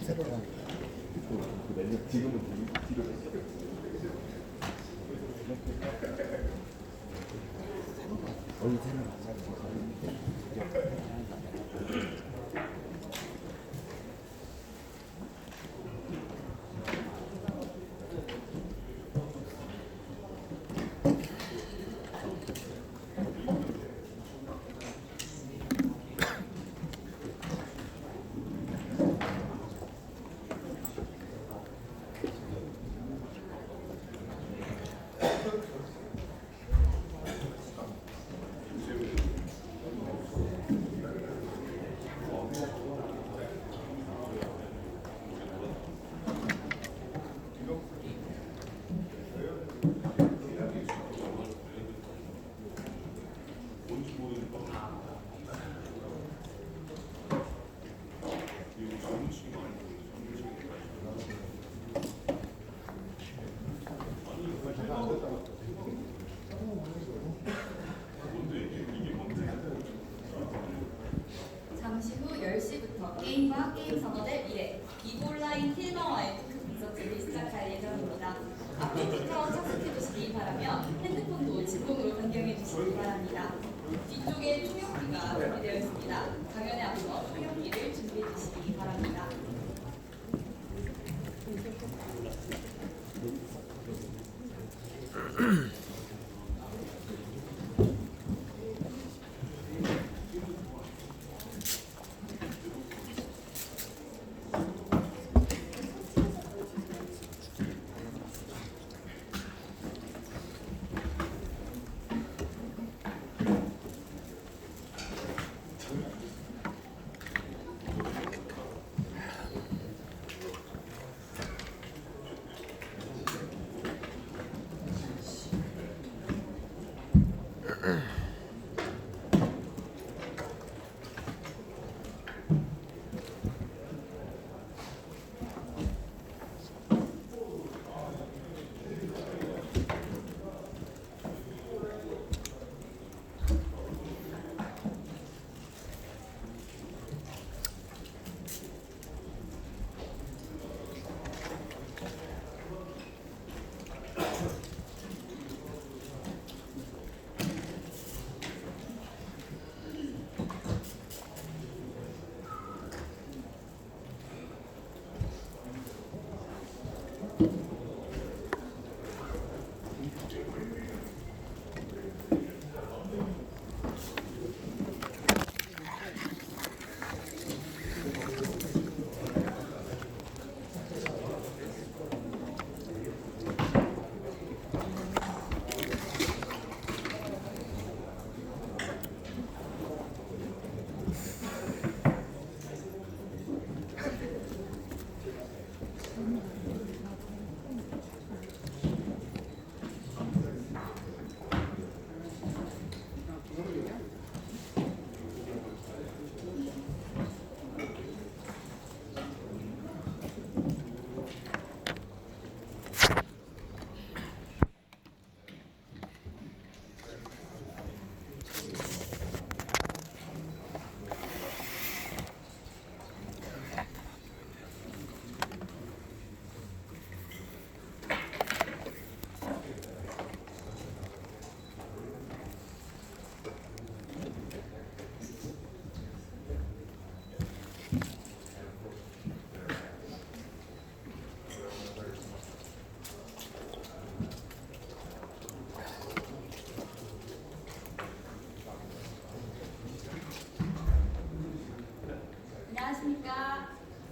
새로 나. 지금은 뒤로 원래 새로 나. 잠시 후 10시부터 게임과 게임 선언의 미래, 비온라인 필마와의 토크 콘서트를 시작할 예정입니다. 앞부터 착석해 주시기 바라며 핸드폰도 진동으로 변경해 주시기 바랍니다. 뒤쪽에 총역기가 준비되어 있습니다. 강연에 앞서 총역기를 준비해 주시기 바랍니다. 안녕하십니까.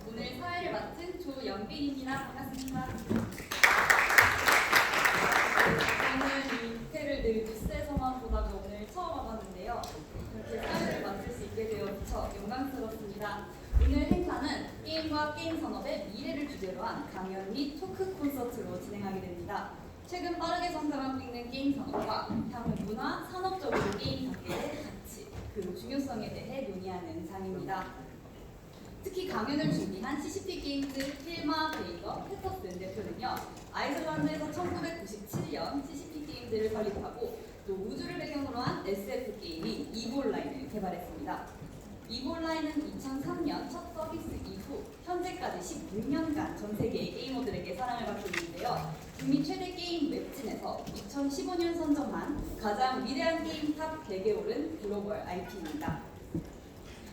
오늘 사회를 맡은 조연빈입니다. 반갑습니다. 저는 이 국회를 늘 뉴스에서만 보다가 오늘 처음 와봤는데요. 이렇게 사회를 맡을 수 있게 되어 무척 영광스럽습니다. 오늘 행사는 게임과 게임 산업의 미래를 주제로 한 강연 및 토크 콘서트로 진행하게 됩니다. 최근 빠르게 성장하고 있는 게임 산업과 향후 문화, 산업적으로 게임 단계의 가치, 그 중요성에 대해 논의하는 장입니다. 특히 강연을 준비한 CCP 게임즈 필마 베이거 패터슨 대표는요, 아이슬란드에서 1997년 CCP 게임즈를 설립하고 또 우주를 배경으로 한 SF 게임인 이브 온라인을 개발했습니다. 이브 온라인은 2003년 첫 서비스 이후 현재 현재까지 16년간 전 세계의 게이머들에게 사랑을 받고 있는데요. 북미 최대 게임 웹진에서 2015년 선정한 가장 위대한 게임 탑 100에 오른 글로벌 IP입니다.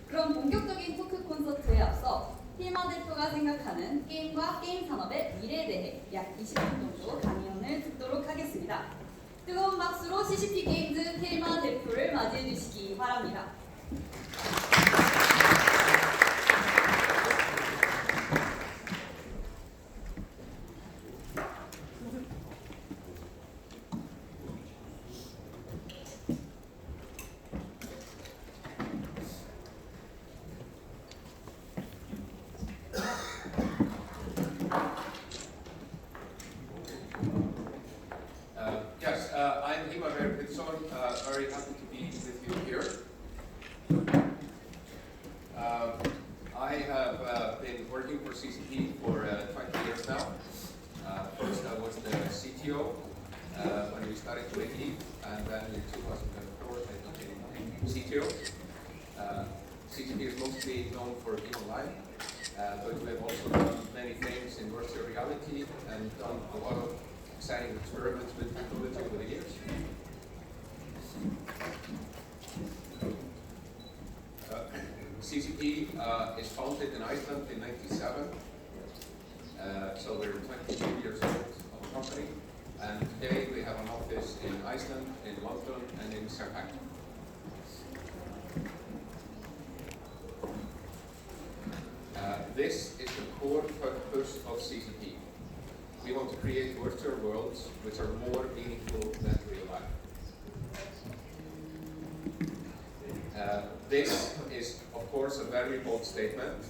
그럼 본격적인 토크 콘서트에 앞서 필마 대표가 생각하는 게임과 게임 산업의 미래에 대해 약 20분 정도 강연을 듣도록 하겠습니다. 뜨거운 박수로 CCP 게임즈 필마 대표를 맞이해 주시기 바랍니다. Very happy to be with you here. I have been working for CCP for 20 years now. First I was the CTO when we started 20, and then in 2004 I became CTO. CCP is mostly known for Game Online, but we have also done many things in virtual reality and done a lot of exciting experiments with technology over the years. CCP is founded in Iceland in 1997, so we're 22 years old of a company, and today we have an office in Iceland, in London, and in Shanghai. This is the core purpose of CCP. We want to create virtual worlds which are more meaningful than real life. This is, of course, a very bold statement,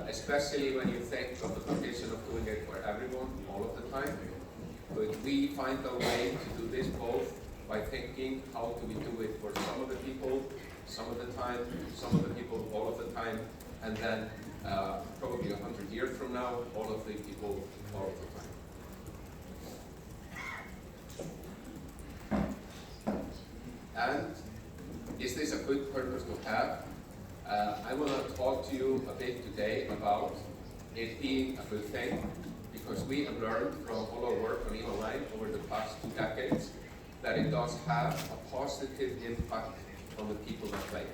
especially when you think of the condition of doing it for everyone all of the time. But we find a way to do this both by thinking how do we do it for some of the people, some of the time, some of the people all of the time, and then probably 100 years from now, all of the people all of the time. And is this a good purpose to have? I want to talk to you a bit today about it being a good thing, because we have learned from all our work on EVE Online over the past 2 decades that it does have a positive impact on the people that play it.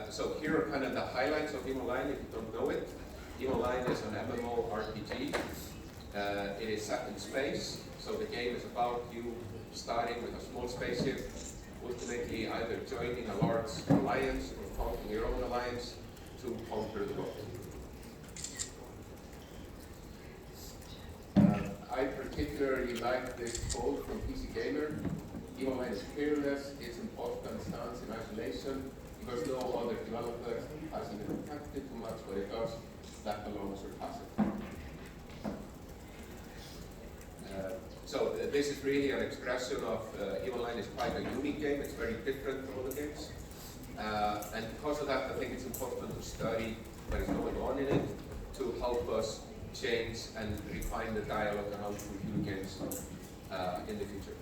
So here are kind of the highlights of EVE Online if you don't know it. EVE Online is an MMORPG. It is set in space. So the game is about you starting with a small spaceship, ultimately either joining a large alliance or founding your own alliance to conquer the world. I particularly like this quote from PC Gamer. EVE Online is fearless, its important stance in isolation, because no other developer has even attempted to match what it does, let alone surpass it. So this is really an expression of EVE Online is quite a unique game. It's very different from other games. And because of that, I think it's important to study what is going on in it to help us change and refine the dialogue on how to review games in the future.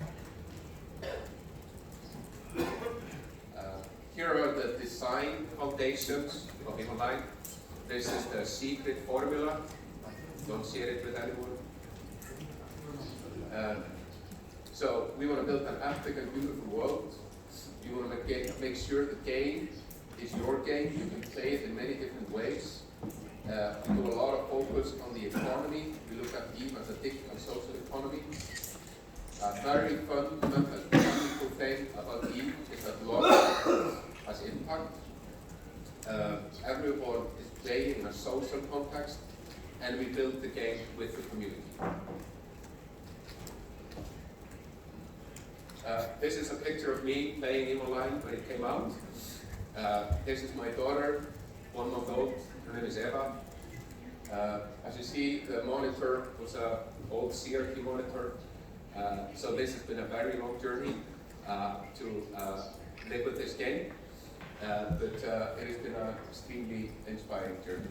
Here are the design foundations of EVE Online. This is the secret formula. Don't share it with anyone. So we want to build an epic and beautiful world. You want to make sure the game is your game. You can play it in many different ways. We do a lot of focus on the economy. We look at EVE as a digital and social economy. A very fundamental and beautiful thing about EVE is that love has impact. Everyone is playing in a social context, and we build the game with the community. This is a picture of me playing EVE Online when it came out. This is my daughter, 1 month old. Her name is Eva. As you see, the monitor was an old CRT monitor. So this has been a very long journey to live with this game. But it has been an extremely inspiring journey.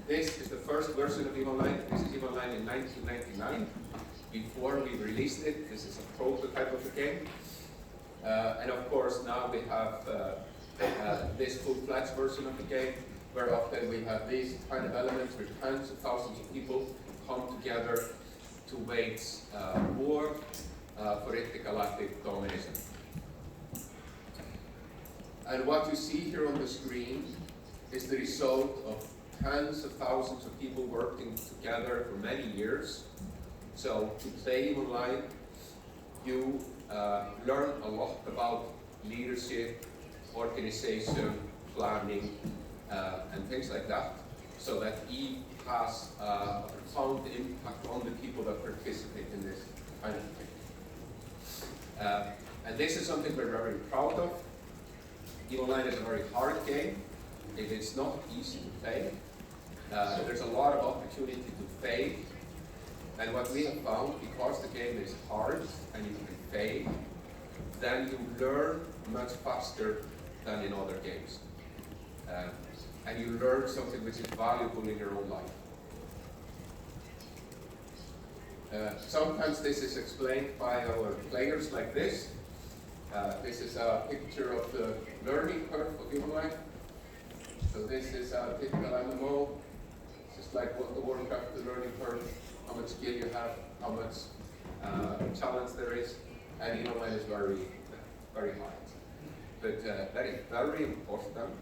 This is the first version of EVE Online. This is EVE Online in 1999. Before we released it, this is a prototype of the game. And of course, now we have this full-fledged version of the game, where often we have these kind of elements where tens of thousands of people come together to wage war for intergalactic domination. And what you see here on the screen is the result of tens of thousands of people working together for many years. So to play online, you learn a lot about leadership, organization, planning, and things like that, so that EVE has a profound impact on the people that participate in this kind of thing. And this is something we're very proud of. EVE Online is a very hard game. It is not easy to play. There's a lot of opportunity to fail. And what we have found, because the game is hard and you can fail, then you learn much faster than in other games. And you learn something which is valuable in your own life. Sometimes this is explained by our players like this. This is a picture of the learning curve of EVE Online. So this is a typical MMO. It's just like what the Warcraft, the learning curve, how much skill you have, how much challenge there is, and EVE Online is very, very hard. But that is very important,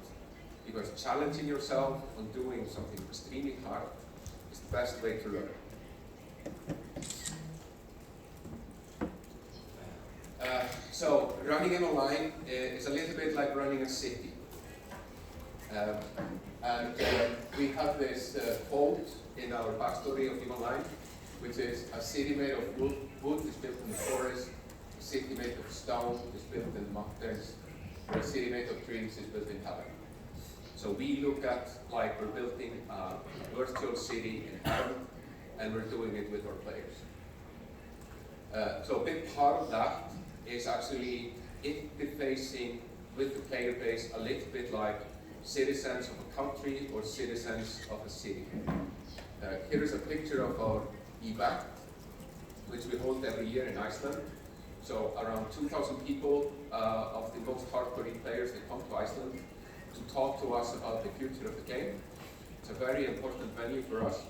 because challenging yourself on doing something extremely hard is the best way to learn. So running EVE Online is a little bit like running a city. We have this quote in our backstory of EVE Online, which is: a city made of wood is built in the forest, a city made of stone is built in mountains, or a city made of trees is built in heaven. So we look at like we're building a virtual city in heaven, and we're doing it with our players. So a big part of that is actually interfacing with the player base a little bit like citizens of a country or citizens of a city. Here is a picture of our EVAC, which we hold every year in Iceland. So around 2,000 people of the most hardcore players, they come to Iceland to talk to us about the future of the game. It's a very important venue for us.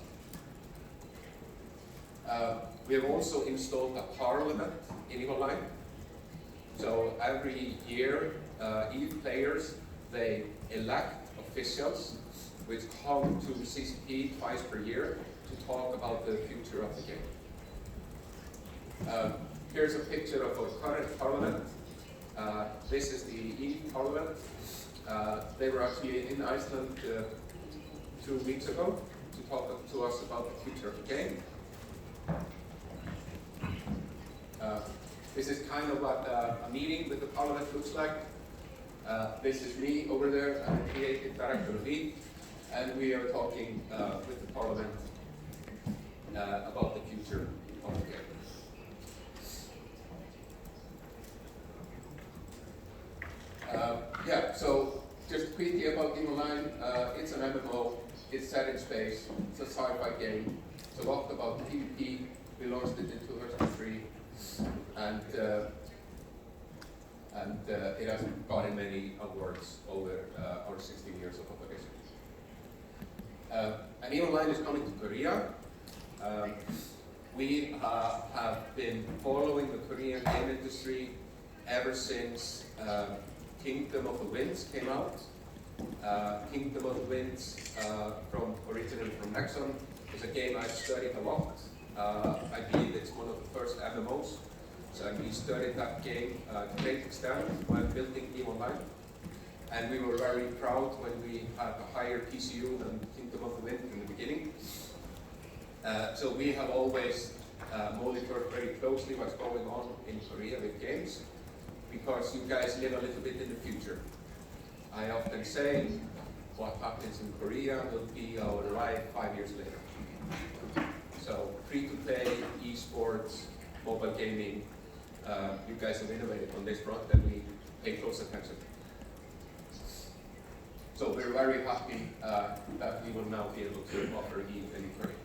We have also installed a parliament in EVE Online. So every year, EVE players, they elect officials which come to CCP twice per year to talk about the future of the game. Here's a picture of our current parliament. This is the EVE parliament. They were actually in Iceland 2 weeks ago to talk to us about the future of the game. This is kind of what a meeting with the parliament looks like. This is me over there. I'm the creative director of EVE, and we are talking with the parliament about the future of the game. So just quickly about EVE Online. It's an MMO. It's set in space. It's a sci-fi game. It's a lot about PvP. We launched it in 2003, and it has gotten many awards over our 16 years of operation. And EVE Online is coming to Korea. We have been following the Korean game industry ever since Kingdom of the Winds came out. Kingdom of the Winds, originally from Nexon, is a game I've studied a lot. I believe it's one of the first MMOs. So we studied that game to great extent while building EVE Online. And we were very proud when we had a higher PCU than Kingdom of the Wind in the beginning. So we have always monitored very closely what's going on in Korea with games, because you guys live a little bit in the future. I often say what happens in Korea will be our life 5 years later. So free-to-play, esports, mobile gaming, you guys have innovated on this front, and we pay close attention. So we're very happy that we will now be able to offer EVE in Korea.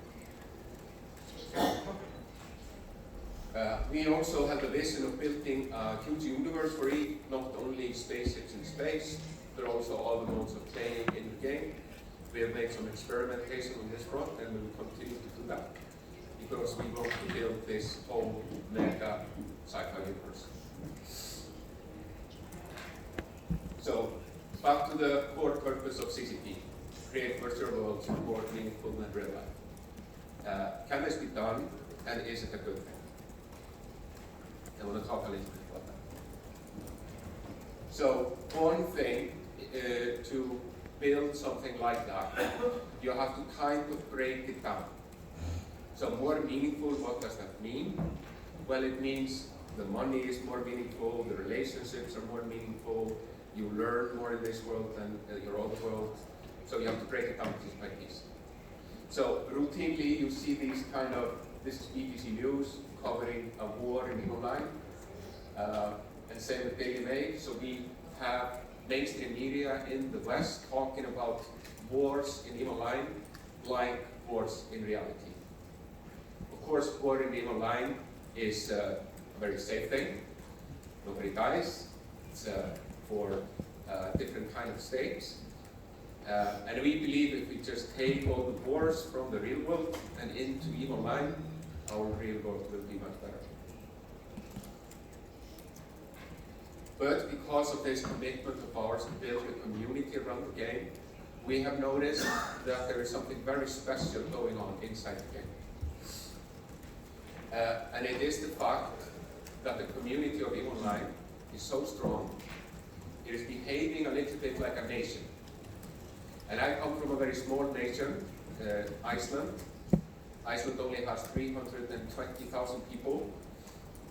We also have the vision of building a huge universe for it, not only spaceships in space, but also all the modes of playing in the game. We have made some experimentation on this front, and we will continue to do that, because we want to build this whole mega sci-fi universe. So, back to the core purpose of CCP, create virtual worlds more meaningful than real life. Can this be done, and is it a good thing? I want to talk a little bit about that. So, one thing to build something like that, you have to kind of break it down. So more meaningful, what does that mean? Well, it means the money is more meaningful, the relationships are more meaningful, you learn more in this world than your old world. So you have to break it down piece by piece. So routinely you see these kind of, this is BBC News covering a war in online, and same with Daily Mail. So we have mainstream media in the West talking about wars in online like wars in reality. Of course, war in online is a very safe thing. Nobody dies. It's for different kind of states. And we believe if we just take all the wars from the real world and into online, our real world will be much better. But because of this commitment of ours to build a community around the game, we have noticed that there is something very special going on inside the game. And it is the fact that the community of EVE Online is so strong, it is behaving a little bit like a nation. And I come from a very small nation, Iceland. Iceland only has 320,000 people.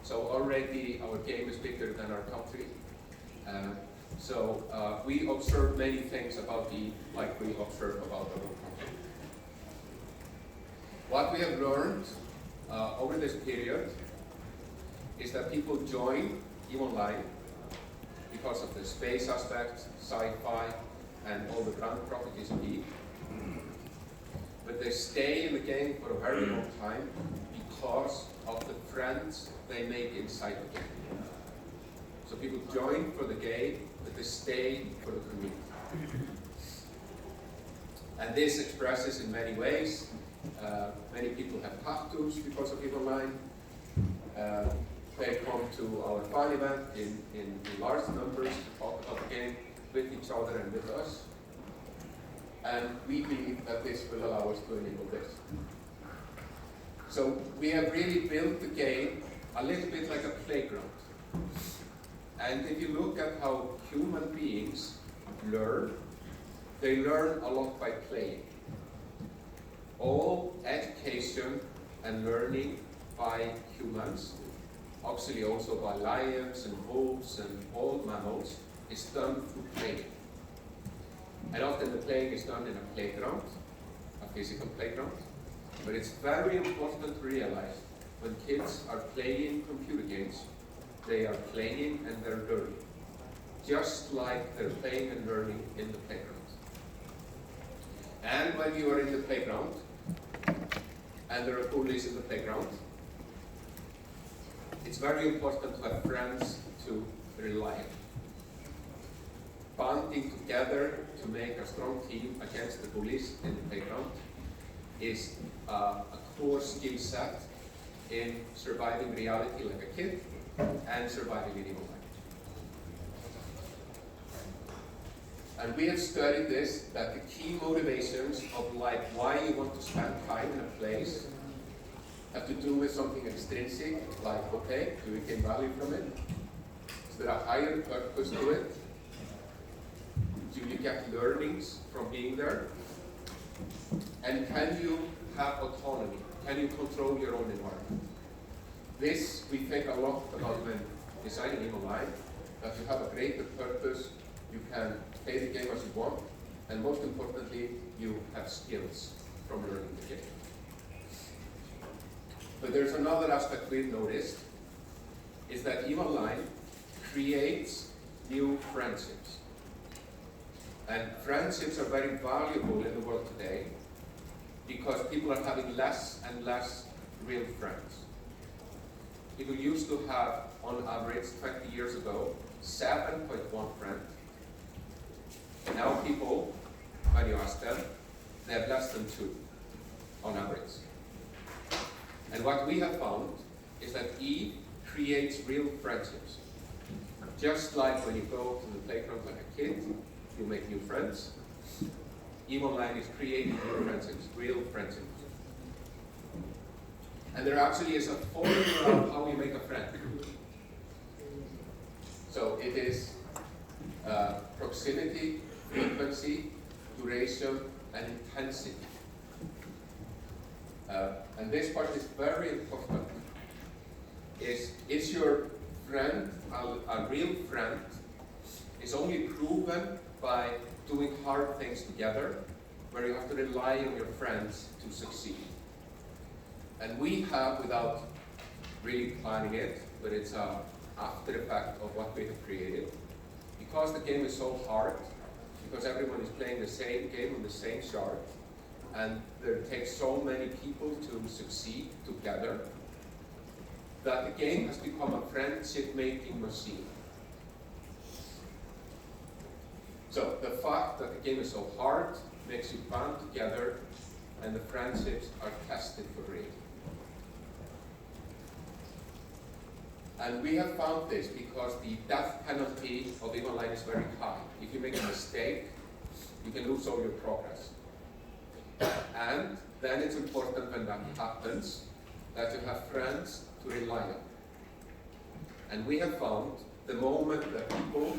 So already our game is bigger than our country. So we observe many things about EVE like we observe about our own country. What we have learned over this period is that people join EVE Online because of the space aspect, sci-fi, and all the brand properties of EVE. But they stay in the game for a very long time because of the friends they make inside the game. So people join for the game, but they stay for the community. And this expresses in many ways. Many people have tattoos because of EVE Online. They come to our fan event in large numbers to talk about the game with each other and with us. And we believe that this will allow us to enable this. So we have really built the game a little bit like a playground. And if you look at how human beings learn, they learn a lot by playing. All education and learning by humans, actually also by lions and wolves and all mammals, is done through playing. And often the playing is done in a playground, a physical playground. But it's very important to realize when kids are playing computer games, they are playing and they're learning. Just like they're playing and learning in the playground. And when you are in the playground, and there are bullies in the playground, it's very important to have friends to rely on. Banding together to make a strong team against the bullies in the playground is a core skill set in surviving reality like a kid and surviving in EVE Online. And we have studied this, that the key motivations of like why you want to spend time in a place have to do with something extrinsic, like, okay, do we gain value from it? Is there a higher purpose to it? Do you get learnings from being there? And can you have autonomy? Can you control your own environment? This we think a lot about when designing EVE Online, that you have a greater purpose, you can play the game as you want, and most importantly, you have skills from learning the game. But there's another aspect we've noticed, is that EVE Online creates new friendships. And friendships are very valuable in the world today because people are having less and less real friends. people used to have, on average, 20 years ago, 7.1 friends. Now people, when you ask them, they have less than 2 on average. And what we have found is that E creates real friendships. Just like when you go to the playground like a kid, you make new friends. EVE Online is creating new friendships, real friendships. And there actually is a formula of how you make a friend. So it is proximity, frequency, duration, and intensity. And this part is very important. Is your friend a real friend? Is only proven by doing hard things together, where you have to rely on your friends to succeed. And we have, without really planning it, but it's an after effect of what we have created, because the game is so hard, because everyone is playing the same game on the same chart, and there takes so many people to succeed together, that the game has become a friendship-making machine. So the fact that the game is so hard makes you band together, and the friendships are tested for real. And we have found this because the death penalty of EVE Online is very high. If you make a mistake, you can lose all your progress. And then it's important when that happens that you have friends to rely on. And we have found the moment that people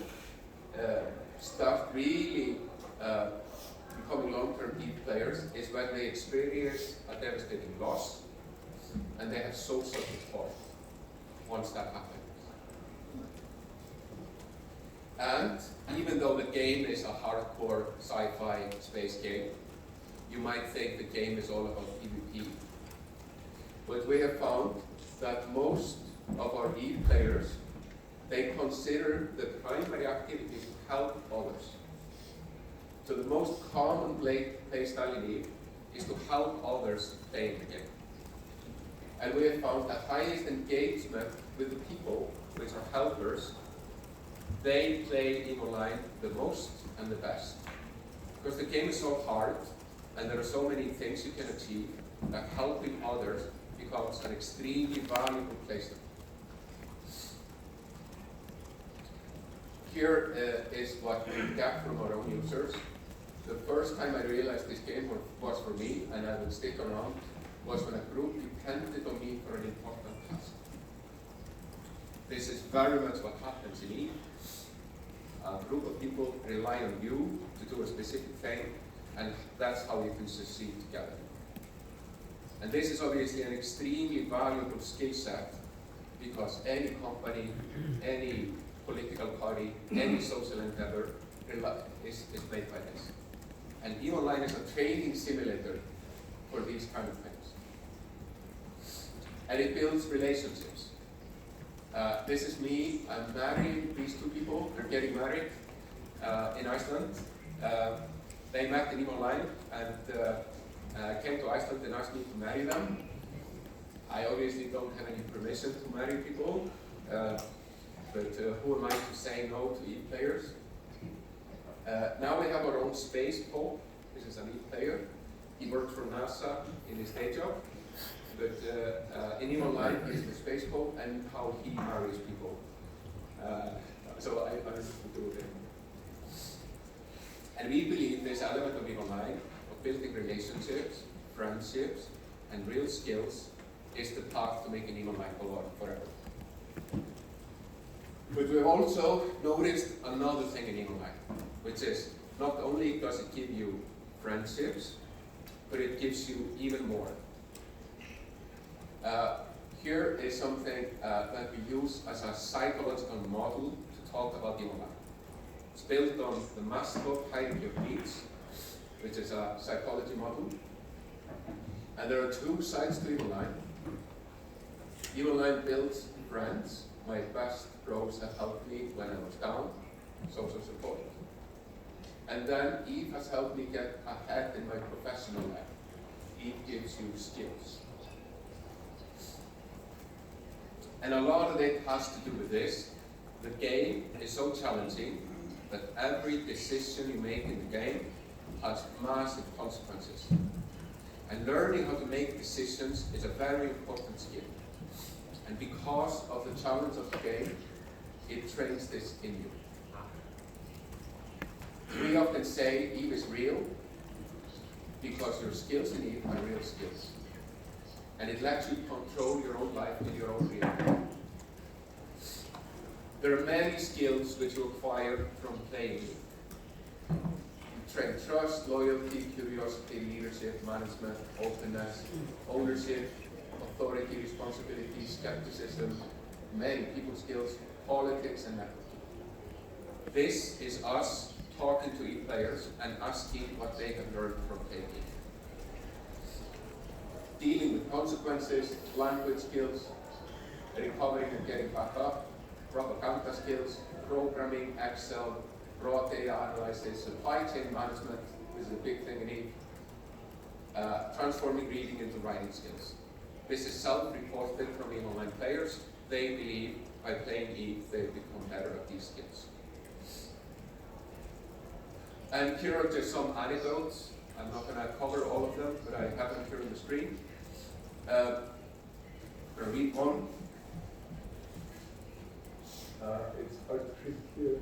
start really becoming long-term EVE players is when they experience a devastating loss and they have social support once that happens. And even though the game is a hardcore sci-fi space game, you might think the game is all about PvP. But we have found that most of our EVE players, they consider the primary activity to help others. So the most common play style in EVE is to help others play the game. And we have found the highest engagement with the people, which are helpers, they play EVE Online the most and the best. Because the game is so hard, and there are so many things you can achieve, that helping others becomes an extremely valuable playstyle. Here is what we get from our own users. The first time I realized this game was for me, and I would stick around, was when a group depended on me for an important task. This is very much what happens in EVE. A group of people rely on you to do a specific thing, and that's how you can succeed together. And this is obviously an extremely valuable skill set, because any company, any political party, any social endeavor is made by this. And EVE Online is a training simulator for these kind of things. And it builds relationships. This is me. I'm marrying these two people. They're getting married in Iceland. They met in EVE Online and came to Iceland and asked me to marry them. I obviously don't have any permission to marry people, but who am I to say no to EVE players? Now we have our own space pope. This is an EVE player. He works for NASA in his day job. But in EVE Online, he's the space pope, and how he marries people. So I understood to do with him. And we believe this element of EVE Online, of building relationships, friendships, and real skills, is the path to making EVE Online go on forever. But we've also noticed another thing in EVE Online, which is not only does it give you friendships, but it gives you even more. Here is something that we use as a psychological model to talk about EVE Online. It's built on the Maslow hierarchy of needs, which is a psychology model. And there are two sides to EVE Online. EVE Online builds friends. My best bros have helped me when I was down, social support. And then EVE has helped me get ahead in my professional life. EVE gives you skills. And a lot of it has to do with this. The game is so challenging that every decision you make in the game has massive consequences. And learning how to make decisions is a very important skill. And because of the challenge of the game, it trains this in you. We often say Eve is real because your skills in Eve are real skills. And it lets you control your own life in your own reality. There are many skills which you acquire from playing Eve. You train trust, loyalty, curiosity, leadership, management, openness, ownership, authority, responsibility, skepticism, many people skills, politics, and networking. This is us talking to Eve players and asking what they have learned from playing Eve. Dealing with consequences, language skills, recovering and getting back up, propaganda skills, programming, Excel, raw data analysis, supply chain management, this is a big thing in Eve, transforming reading into writing skills. This is self-reported from Eve Online players. They believe by playing Eve, they become better at these skills. And here are just some anecdotes. I'm not going to cover all of them, but I have them here on the screen. I'm going to read one. It's hard to read here.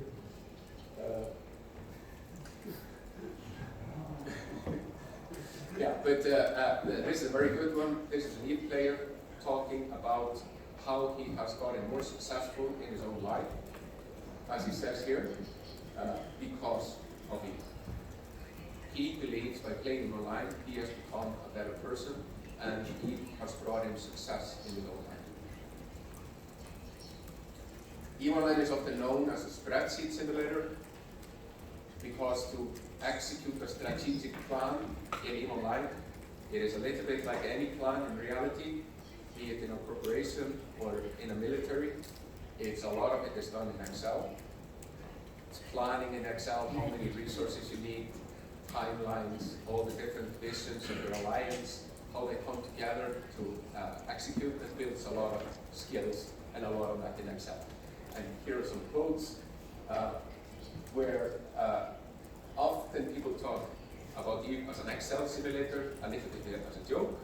Yeah, but this is a very good one. This is an Eve player talking about how he has gotten more successful in his own life, as he says here, because of Eve. He believes by playing online, he has become a better person, and Eve has brought him success in his own life. Eve Online is often known as a spreadsheet simulator because to execute a strategic plan in Eve Online, it is a little bit like any plan in reality, be it in a corporation or in a military. It's a lot of it is done in Excel. It's planning in Excel, how many resources you need, timelines, all the different visions of your alliance, how they come together to execute. It builds a lot of skills and a lot of that in Excel. And here are some quotes where often people talk about Eve as an Excel simulator, a little bit as a joke,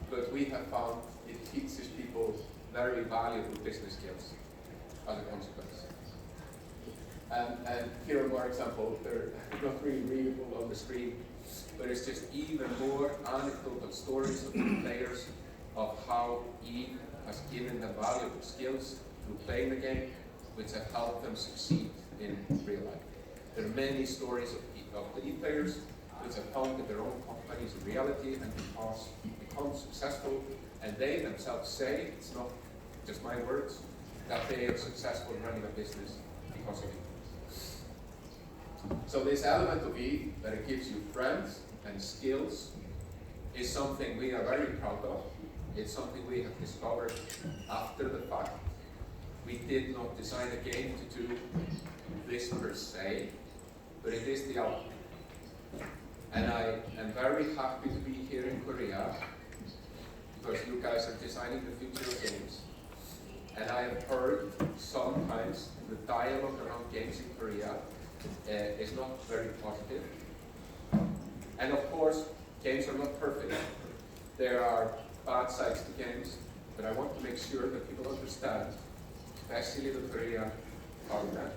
but we have found it teaches people very valuable business skills as a consequence. And here are more examples. They're not really readable on the screen, but it's just even more anecdotal stories of the players of how Eve has given them valuable skills through playing the game, which have helped them succeed in real life. There are many stories of the Eve players which have founded their own companies in reality and become successful, and they themselves say, it's not just my words, that they are successful running a business because of it. So this element of Eve, that it gives you friends and skills, is something we are very proud of. It's something we have discovered after the fact. We did not design a game to do this per se, but it is the outcome. And I am very happy to be here in Korea because you guys are designing the future of games. And I have heard sometimes the dialogue around games in Korea is not very positive. And of course, games are not perfect. There are bad sides to games, but I want to make sure that people understand, especially the Korean partner,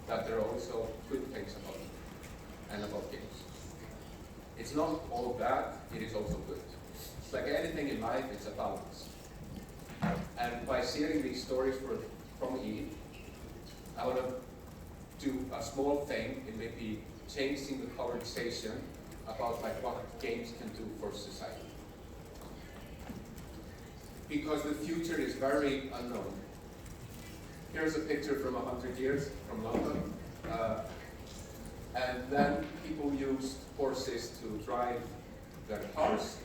that there are also good things about it and about games. It's not all bad, it is also good. It's like anything in life, it's a balance. And by sharing these stories from Eve, I want to do a small thing in maybe changing the conversation about like what games can do for society. Because the future is very unknown. Here's a picture from 100 years from London. And then people used horses to drive their cars,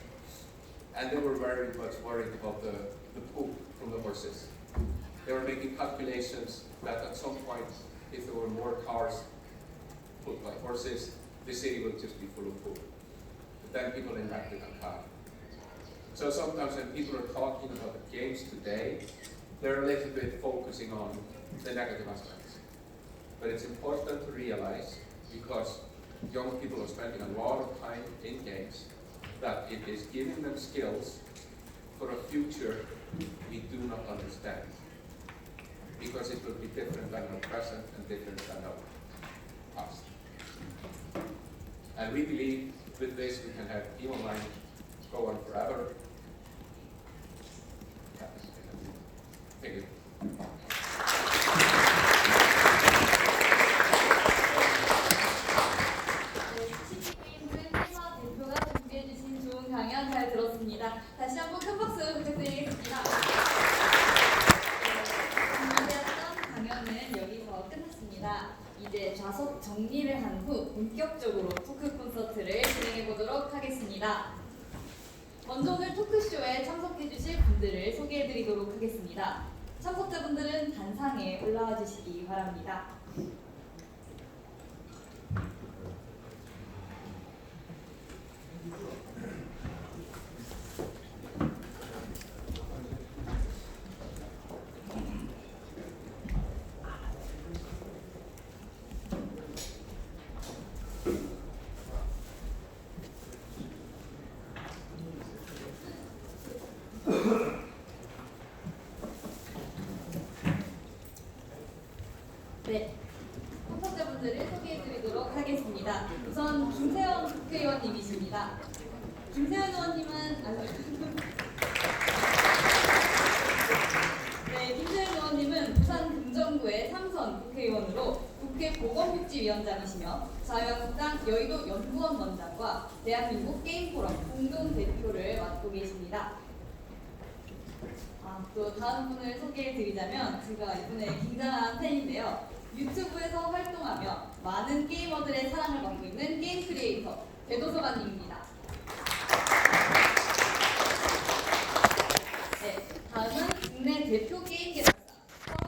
and they were very much worried about the poop from the horses. They were making calculations that at some point, if there were more cars pulled by horses, the city would just be full of poop. But then people invented a car. So sometimes when people are talking about the games today, they're a little bit focusing on the negative aspects. But it's important to realize, because young people are spending a lot of time in games, that it is giving them skills for a future we do not understand. Because it will be different than our present and different than our past. And we believe with this we can have Game Online go on forever. Thank you. 회사 대표가 준비해주신 좋은 강연 잘 들었습니다. 다시 한번 큰 박수 부탁드리겠습니다. 준비했던 강연은 여기서 끝났습니다. 이제 좌석 정리를 한 후 본격적으로 토크 콘서트를 진행해 보도록 하겠습니다. 먼저 오늘 토크쇼에 참석해주실 분들을 소개해드리도록 하겠습니다. 참석자분들은 단상에 올라와 주시기 바랍니다. 네, 참석자분들을 소개해드리도록 하겠습니다. 우선 김세현 국회의원님이십니다. 김세현 의원님은 김세현 의원님은 부산 금정구의 3선 국회의원으로 국회 보건복지위원장이시며 자유한국당 여의도 연구원 원장과 대한민국 게임포럼 공동 대표를 맡고 계십니다. 또 다음 분을 소개해드리자면 제가 이분의 굉장한 팬인데요. 유튜브에서 활동하며 많은 게이머들의 사랑을 받고 있는 게임 크리에이터 배도서관님입니다. 네, 다음은 국내 대표 게임 개발